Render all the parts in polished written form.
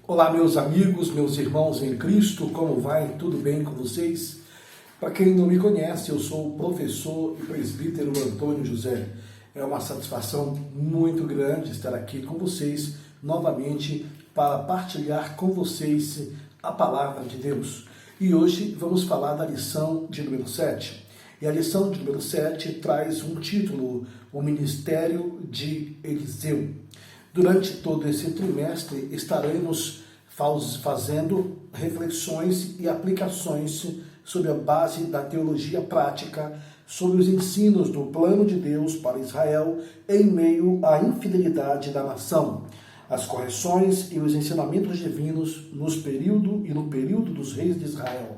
Olá, meus amigos, meus irmãos em Cristo, como vai? Tudo bem com vocês? Para quem não me conhece, eu sou o professor e presbítero Antônio José. É uma satisfação muito grande estar aqui com vocês novamente para partilhar com vocês a palavra de Deus. E hoje vamos falar da lição de número 7. E a lição de número 7 traz um título, o Ministério de Eliseu. Durante todo esse trimestre estaremos fazendo reflexões e aplicações sobre a base da teologia prática, sobre os ensinos do plano de Deus para Israel em meio à infidelidade da nação, as correções e os ensinamentos divinos no período dos reis de Israel.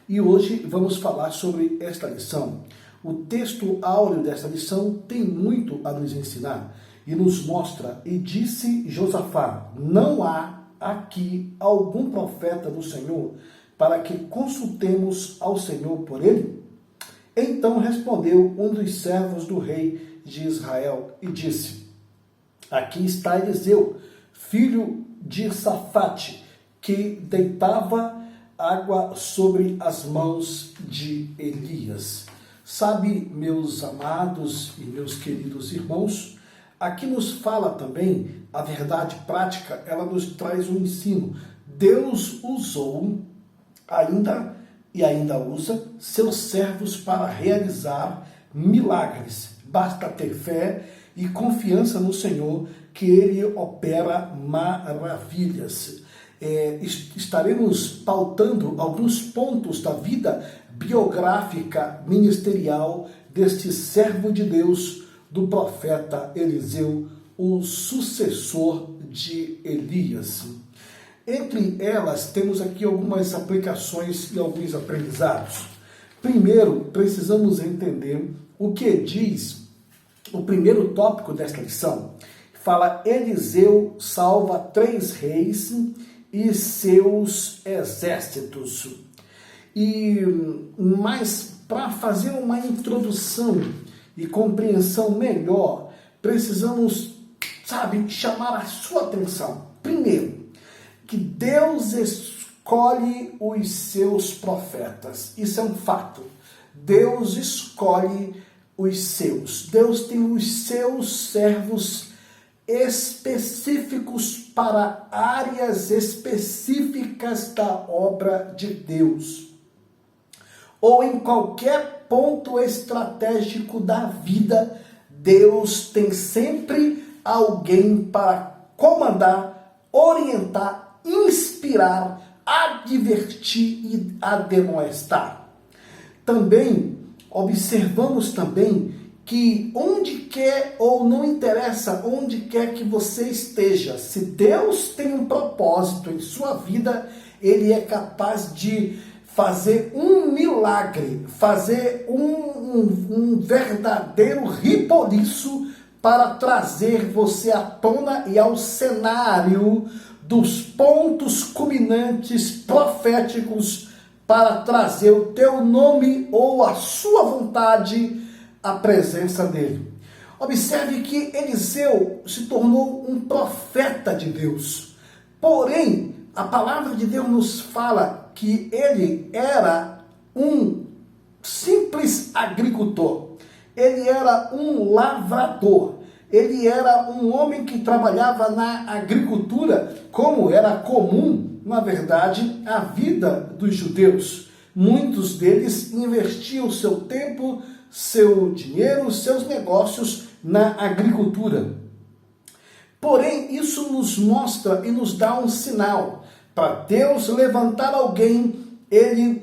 E hoje vamos falar sobre esta lição. O texto áureo desta lição tem muito a nos ensinar e nos mostra: e disse Josafá, não há aqui algum profeta do Senhor para que consultemos ao Senhor por ele? Então respondeu um dos servos do rei de Israel e disse: aqui está Eliseu, filho de Safate, que deitava água sobre as mãos de Elias. Sabe, meus amados e meus queridos irmãos, aqui nos fala também a verdade prática, ela nos traz um ensino. Deus usou ainda usa seus servos para realizar milagres. Basta ter fé e confiança no Senhor que Ele opera maravilhas. Estaremos pautando alguns pontos da vida biográfica ministerial deste servo de Deus, do profeta Eliseu, o sucessor de Elias. Entre elas, temos aqui algumas aplicações e alguns aprendizados. Primeiro, precisamos entender o que diz o primeiro tópico desta lição. Fala: Eliseu salva 3 reis e seus exércitos. Mas para fazer uma introdução e compreensão melhor, precisamos, chamar a sua atenção. Primeiro, que Deus escolhe os seus profetas. Isso é um fato. Deus escolhe os seus. Deus tem os seus servos específicos para áreas específicas da obra de Deus, ou em qualquer ponto estratégico da vida. Deus tem sempre alguém para comandar, orientar, inspirar, advertir e admoestar. Também observamos que onde quer, ou não interessa onde quer que você esteja, se Deus tem um propósito em sua vida, Ele é capaz de fazer um milagre, fazer um verdadeiro riboliço para trazer você à tona e ao cenário dos pontos culminantes proféticos para trazer o teu nome ou a sua vontade à presença dele. Observe que Eliseu se tornou um profeta de Deus. Porém, a palavra de Deus nos fala que ele era um simples agricultor. Ele era um lavrador. Ele era um homem que trabalhava na agricultura, como era comum, na verdade, a vida dos judeus. Muitos deles investiam seu tempo, seu dinheiro, seus negócios na agricultura. Porém, isso nos mostra e nos dá um sinal. Para Deus levantar alguém,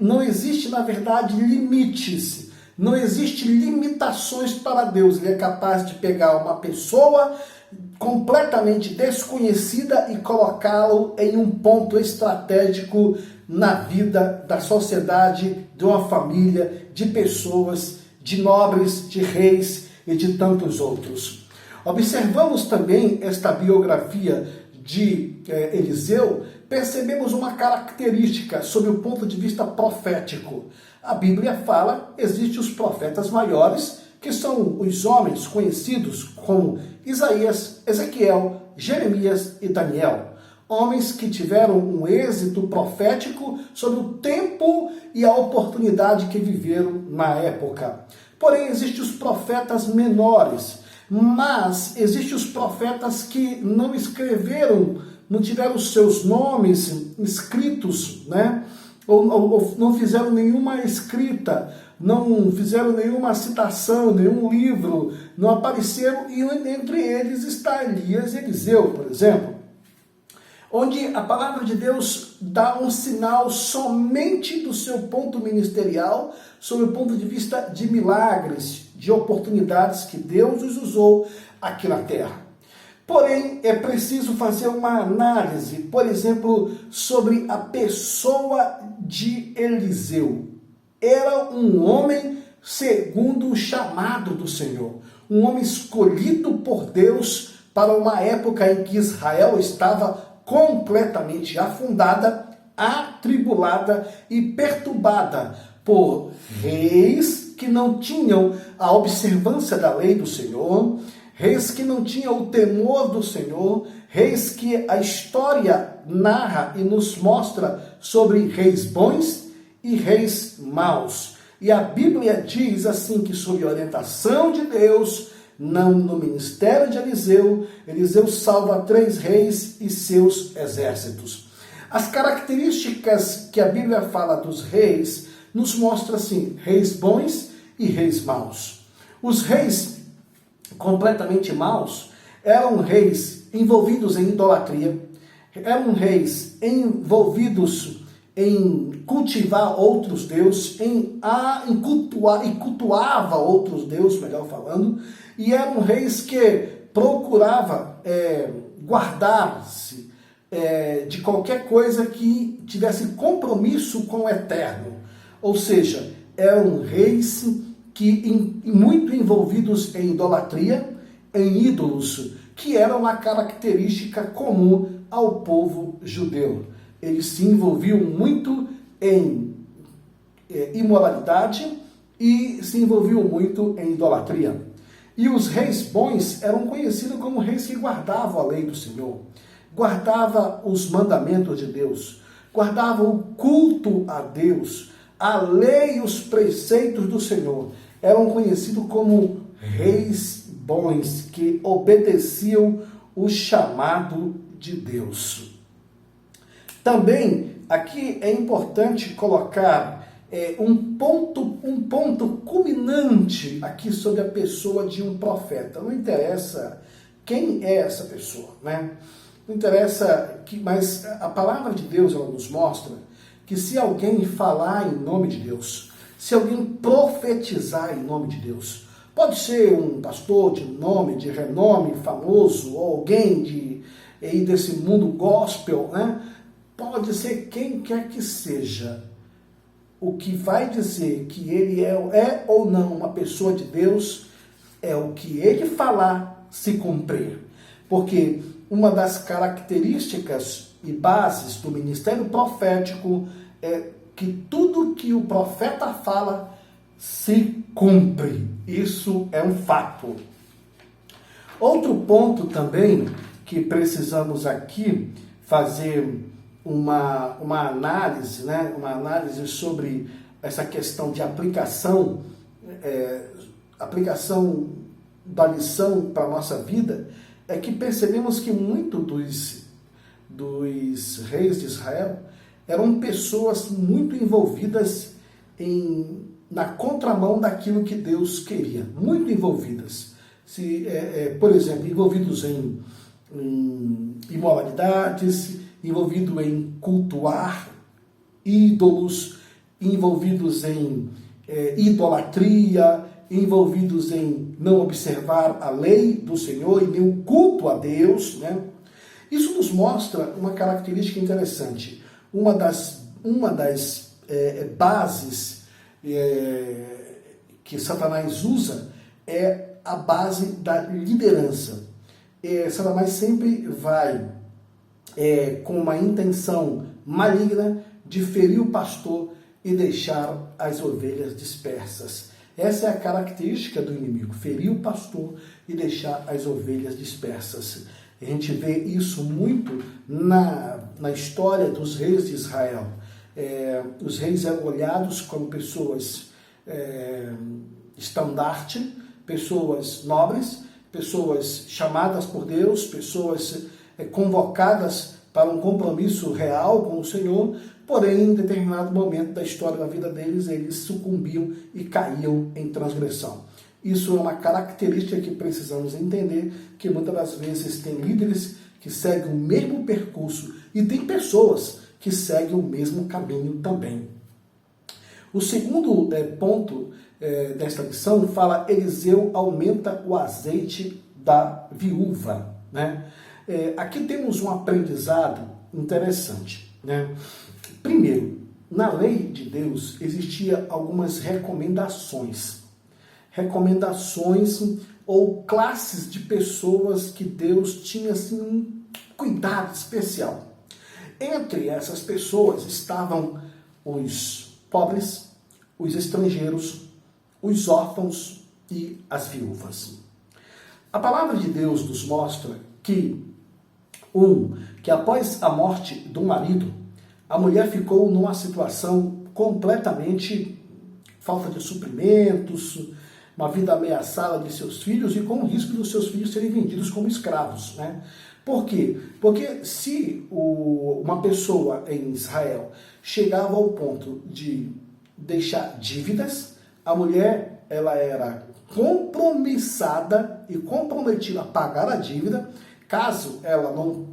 não existe, na verdade, limites. Não existe limitações para Deus. Ele é capaz de pegar uma pessoa completamente desconhecida e colocá-lo em um ponto estratégico na vida da sociedade, de uma família, de pessoas, de nobres, de reis e de tantos outros. Observamos também esta biografia de Eliseu, percebemos uma característica sob o ponto de vista profético. A Bíblia fala, existem os profetas maiores, que são os homens conhecidos como Isaías, Ezequiel, Jeremias e Daniel. Homens que tiveram um êxito profético sobre o tempo e a oportunidade que viveram na época. Porém, existem os profetas menores, mas existem os profetas que não escreveram, não tiveram os seus nomes escritos, né? Ou não fizeram nenhuma escrita, não fizeram nenhuma citação, nenhum livro, não apareceram, e entre eles está Elias e Eliseu, por exemplo, onde a palavra de Deus dá um sinal somente do seu ponto ministerial, sob o ponto de vista de milagres, de oportunidades que Deus os usou aqui na terra. Porém, é preciso fazer uma análise, por exemplo, sobre a pessoa de Eliseu. Era um homem segundo o chamado do Senhor, um homem escolhido por Deus para uma época em que Israel estava completamente afundada, atribulada e perturbada por reis que não tinham a observância da lei do Senhor, reis que não tinham o temor do Senhor, reis que a história narra e nos mostra sobre reis bons e reis maus. E a Bíblia diz assim que, sob a orientação de Deus, não no ministério de Eliseu, Eliseu salva 3 reis e seus exércitos. As características que a Bíblia fala dos reis nos mostra assim, reis bons e reis maus. Os reis completamente maus eram reis envolvidos em idolatria, eram reis envolvidos em cultivar outros deuses, em cultuar e cultuava outros deuses, melhor falando, e eram reis que procurava guardar-se de qualquer coisa que tivesse compromisso com o eterno. Ou seja, eram reis que muito envolvidos em idolatria, em ídolos, que era uma característica comum ao povo judeu. Eles se envolviam muito em imoralidade e se envolviam muito em idolatria. E os reis bons eram conhecidos como reis que guardavam a lei do Senhor, guardavam os mandamentos de Deus, guardavam o culto a Deus, a lei e os preceitos do Senhor. Eram conhecidos como reis bons que obedeciam o chamado de Deus. Também aqui é importante colocar um ponto culminante aqui sobre a pessoa de um profeta. Não interessa quem é essa pessoa, né? Não interessa, mas a palavra de Deus ela nos mostra que se alguém falar em nome de Deus, se alguém profetizar em nome de Deus, pode ser um pastor de nome, de renome, famoso, ou alguém desse mundo gospel, né? Pode ser quem quer que seja. O que vai dizer que ele é ou não uma pessoa de Deus é o que ele falar se cumprir. Porque uma das características e bases do ministério profético é que tudo que o profeta fala se cumpre. Isso é um fato. Outro ponto também que precisamos aqui fazer uma análise, né? Uma análise sobre essa questão de aplicação da lição para a nossa vida, é que percebemos que muito dos reis de Israel eram pessoas muito envolvidas na contramão daquilo que Deus queria, muito envolvidas. Por exemplo, envolvidos em imoralidades, envolvido em cultuar ídolos, envolvidos em idolatria, envolvidos em não observar a lei do Senhor e nem o culto a Deus, né? Isso nos mostra uma característica interessante. Uma das bases que Satanás usa é a base da liderança. Satanás sempre vai com uma intenção maligna de ferir o pastor e deixar as ovelhas dispersas. Essa é a característica do inimigo, ferir o pastor e deixar as ovelhas dispersas. A gente vê isso muito na história dos reis de Israel. Os reis eram olhados como pessoas estandarte, pessoas nobres, pessoas chamadas por Deus, pessoas convocadas para um compromisso real com o Senhor, porém, em determinado momento da história da vida deles, eles sucumbiam e caíam em transgressão. Isso é uma característica que precisamos entender, que muitas das vezes tem líderes que seguem o mesmo percurso e tem pessoas que seguem o mesmo caminho também. O segundo ponto desta lição fala: Eliseu aumenta o azeite da viúva. Né? Aqui temos um aprendizado interessante. Né? Primeiro, na lei de Deus existia algumas recomendações ou classes de pessoas que Deus tinha assim, um cuidado especial. Entre essas pessoas estavam os pobres, os estrangeiros, os órfãos e as viúvas. A palavra de Deus nos mostra que após a morte do marido, a mulher ficou numa situação completamente falta de suprimentos, uma vida ameaçada de seus filhos e com o risco dos seus filhos serem vendidos como escravos. Né? Por quê? Porque se uma pessoa em Israel chegava ao ponto de deixar dívidas, a mulher ela era compromissada e comprometida a pagar a dívida. Caso ela não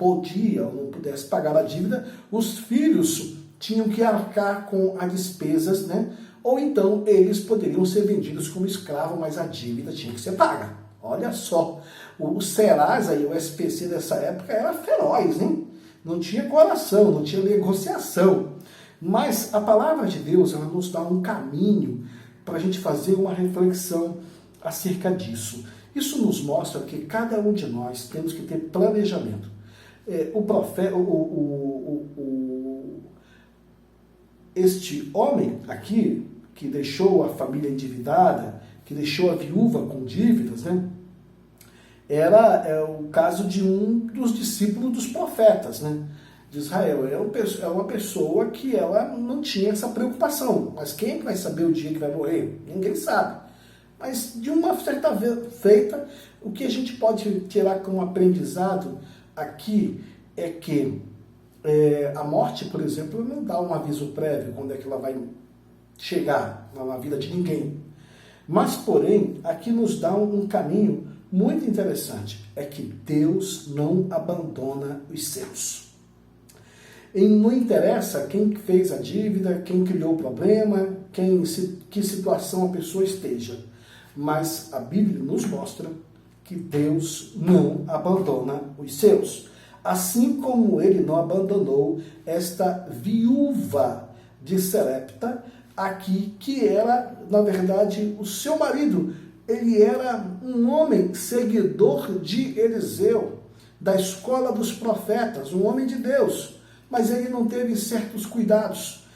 pudesse pagar a dívida, os filhos tinham que arcar com as despesas, né? Ou então eles poderiam ser vendidos como escravo, mas a dívida tinha que ser paga. Olha só, o Serasa e o SPC dessa época era feroz, hein? Não tinha coração, não tinha negociação. Mas a palavra de Deus, ela nos dá um caminho para a gente fazer uma reflexão acerca disso. Isso nos mostra que cada um de nós temos que ter planejamento. Este homem aqui, que deixou a família endividada, que deixou a viúva com dívidas, né? Era o caso de um dos discípulos dos profetas, né, de Israel. É uma pessoa que ela não tinha essa preocupação. Mas quem vai saber o dia que vai morrer? Ninguém sabe. Mas de uma certa feita, o que a gente pode tirar como aprendizado aqui é que a morte, por exemplo, não dá um aviso prévio quando é que ela vai chegar na vida de ninguém. Mas, porém, aqui nos dá um caminho muito interessante. É que Deus não abandona os seus. E não interessa quem fez a dívida, quem criou o problema, que situação a pessoa esteja. Mas a Bíblia nos mostra que Deus não abandona os seus. Assim como ele não abandonou esta viúva de Sarepta aqui, que era, na verdade, o seu marido. Ele era um homem seguidor de Eliseu, da escola dos profetas, um homem de Deus. Mas ele não teve certos cuidados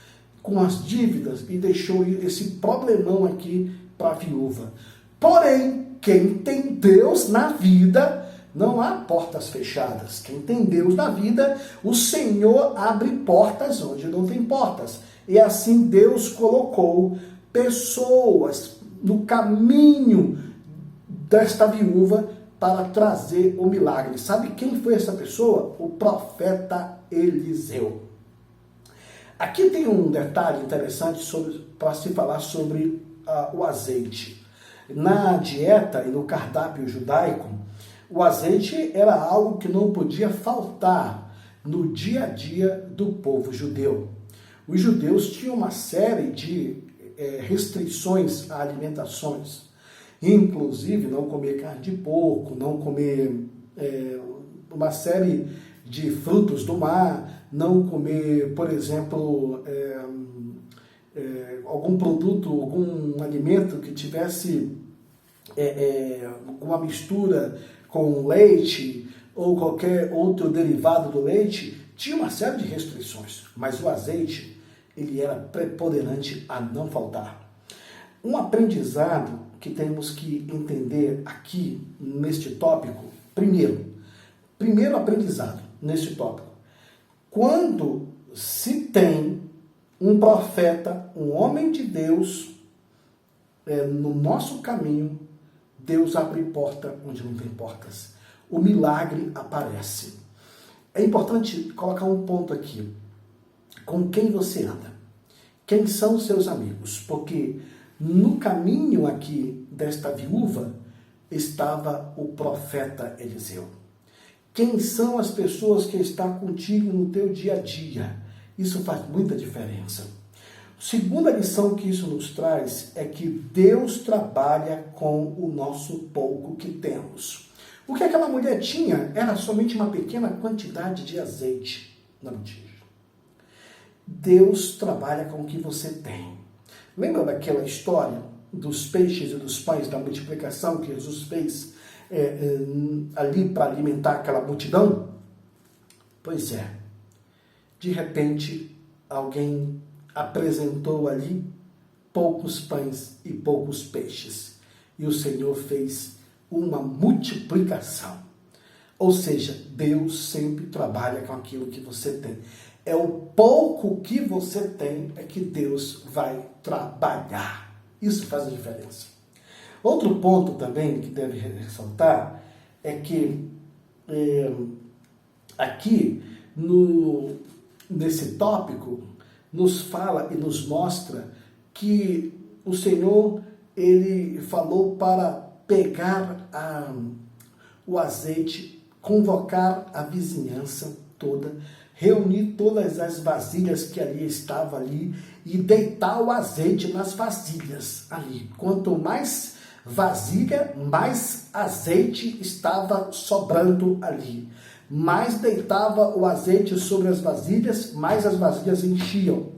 com as dívidas e deixou esse problemão aqui para a viúva. Porém, quem tem Deus na vida, não há portas fechadas. Quem tem Deus na vida, o Senhor abre portas onde não tem portas. E assim Deus colocou pessoas no caminho desta viúva para trazer o milagre. Sabe quem foi essa pessoa? O profeta Eliseu. Aqui tem um detalhe interessante para se falar sobre o azeite. Na dieta e no cardápio judaico, o azeite era algo que não podia faltar no dia a dia do povo judeu. Os judeus tinham uma série de restrições a alimentações, inclusive não comer carne de porco, não comer uma série de frutos do mar, não comer, por exemplo, algum produto, algum alimento que tivesse uma mistura com leite ou qualquer outro derivado do leite. Tinha uma série de restrições, mas o azeite, ele era preponderante a não faltar. Um aprendizado que temos que entender aqui neste tópico, primeiro primeiro aprendizado nesse tópico. Quando se tem um profeta, um homem de Deus, no nosso caminho, Deus abre porta onde não tem portas. O milagre aparece. É importante colocar um ponto aqui. Com quem você anda? Quem são os seus amigos? Porque no caminho aqui desta viúva estava o profeta Eliseu. Quem são as pessoas que estão contigo no teu dia a dia? Isso faz muita diferença. Segunda lição que isso nos traz é que Deus trabalha com o nosso pouco que temos. O que aquela mulher tinha era somente uma pequena quantidade de azeite na botija. Deus trabalha com o que você tem. Lembra daquela história dos peixes e dos pães, da multiplicação que Jesus fez ali para alimentar aquela multidão? Pois é. De repente, alguém apresentou ali poucos pães e poucos peixes. E o Senhor fez uma multiplicação. Ou seja, Deus sempre trabalha com aquilo que você tem. É o pouco que você tem é que Deus vai trabalhar. Isso faz a diferença. Outro ponto também que deve ressaltar é que aqui nesse tópico nos fala e nos mostra que o Senhor ele falou para pegar o azeite, convocar a vizinhança toda, reunir todas as vasilhas que ali estavam ali e deitar o azeite nas vasilhas ali. Quanto mais vasilha, mais azeite estava sobrando ali. Mais deitava o azeite sobre as vasilhas, mais as vasilhas enchiam.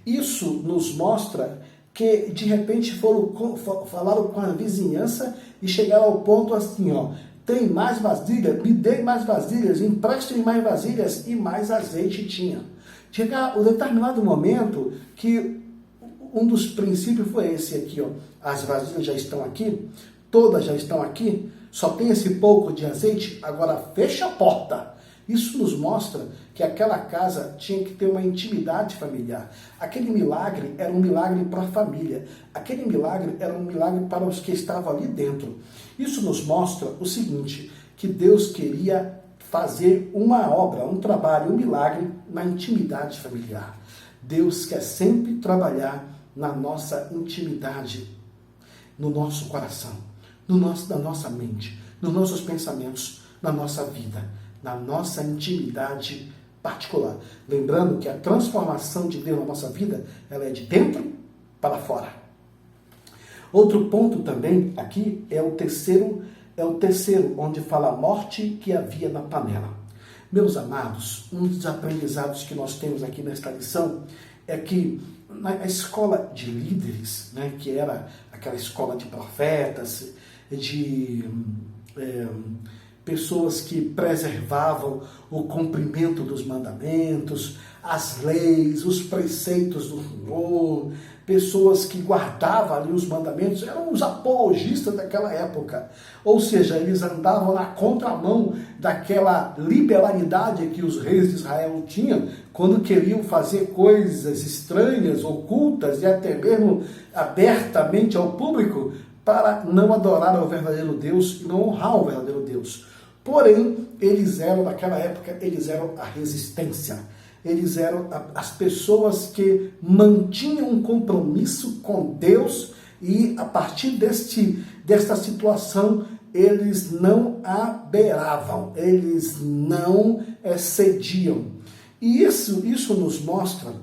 Isso nos mostra que de repente falaram com a vizinhança e chegaram ao ponto assim, ó, tem mais vasilha, me dê mais vasilhas, empreste-me mais vasilhas, e mais azeite tinha. Chega um determinado momento que um dos princípios foi esse aqui, ó, as vasilhas já estão aqui, todas já estão aqui, só tem esse pouco de azeite, agora fecha a porta. Isso nos mostra que aquela casa tinha que ter uma intimidade familiar. Aquele milagre era um milagre para a família. Aquele milagre era um milagre para os que estavam ali dentro. Isso nos mostra o seguinte, que Deus queria fazer uma obra, um trabalho, um milagre na intimidade familiar. Deus quer sempre trabalhar na nossa intimidade, no nosso coração, na nossa mente, nos nossos pensamentos, na nossa vida, na nossa intimidade particular. Lembrando que a transformação de Deus na nossa vida, ela é de dentro para fora. Outro ponto também aqui é o terceiro, onde fala a morte que havia na panela. Meus amados, um dos aprendizados que nós temos aqui nesta lição é que na escola de líderes, né, que era aquela escola de profetas, de pessoas que preservavam o cumprimento dos mandamentos, as leis, os preceitos do Senhor, pessoas que guardavam ali os mandamentos, eram os apologistas daquela época. Ou seja, eles andavam na contramão daquela liberalidade que os reis de Israel tinham, quando queriam fazer coisas estranhas, ocultas e até mesmo abertamente ao público, para não adorar ao verdadeiro Deus e não honrar o verdadeiro Deus. Porém, eles eram, naquela época, eles eram a resistência. Eles eram as pessoas que mantinham um compromisso com Deus e, a partir desta situação, eles não aberravam, eles não cediam. E isso nos mostra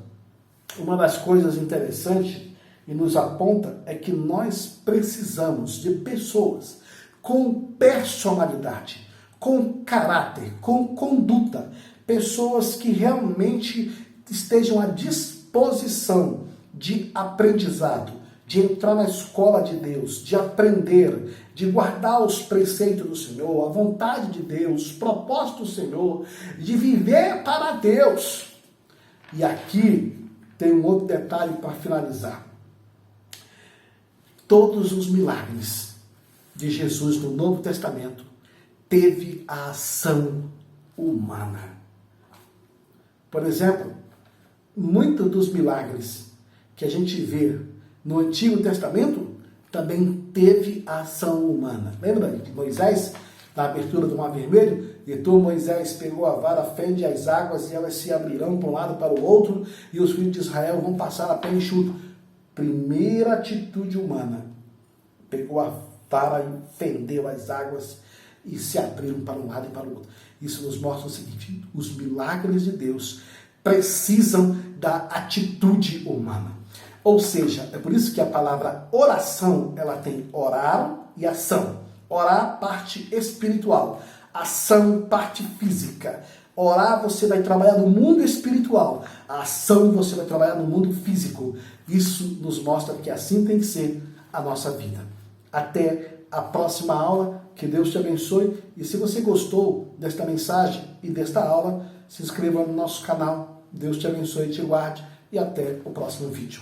uma das coisas interessantes e nos aponta é que nós precisamos de pessoas com personalidade, com caráter, com conduta, pessoas que realmente estejam à disposição de aprendizado, de entrar na escola de Deus, de aprender, de guardar os preceitos do Senhor, a vontade de Deus, os propósitos do Senhor, de viver para Deus. E aqui tem um outro detalhe para finalizar. Todos os milagres de Jesus no Novo Testamento teve a ação humana. Por exemplo, muitos dos milagres que a gente vê no Antigo Testamento também teve a ação humana. Lembra de Moisés, na abertura do Mar Vermelho? E tu, Moisés, pegou a vara, fende as águas e elas se abrirão para um lado e para o outro, e os filhos de Israel vão passar a pé enxuto. Primeira atitude humana. Pegou a vara e fendeu as águas e se abriram para um lado e para o outro. Isso nos mostra o seguinte: os milagres de Deus precisam da atitude humana. Ou seja, é por isso que a palavra oração, ela tem orar e ação. Orar, parte espiritual. Ação, parte física. Orar, você vai trabalhar no mundo espiritual. A ação, você vai trabalhar no mundo físico. Isso nos mostra que assim tem que ser a nossa vida. Até a próxima aula. Que Deus te abençoe. E se você gostou desta mensagem e desta aula, se inscreva no nosso canal. Deus te abençoe e te guarde. E até o próximo vídeo.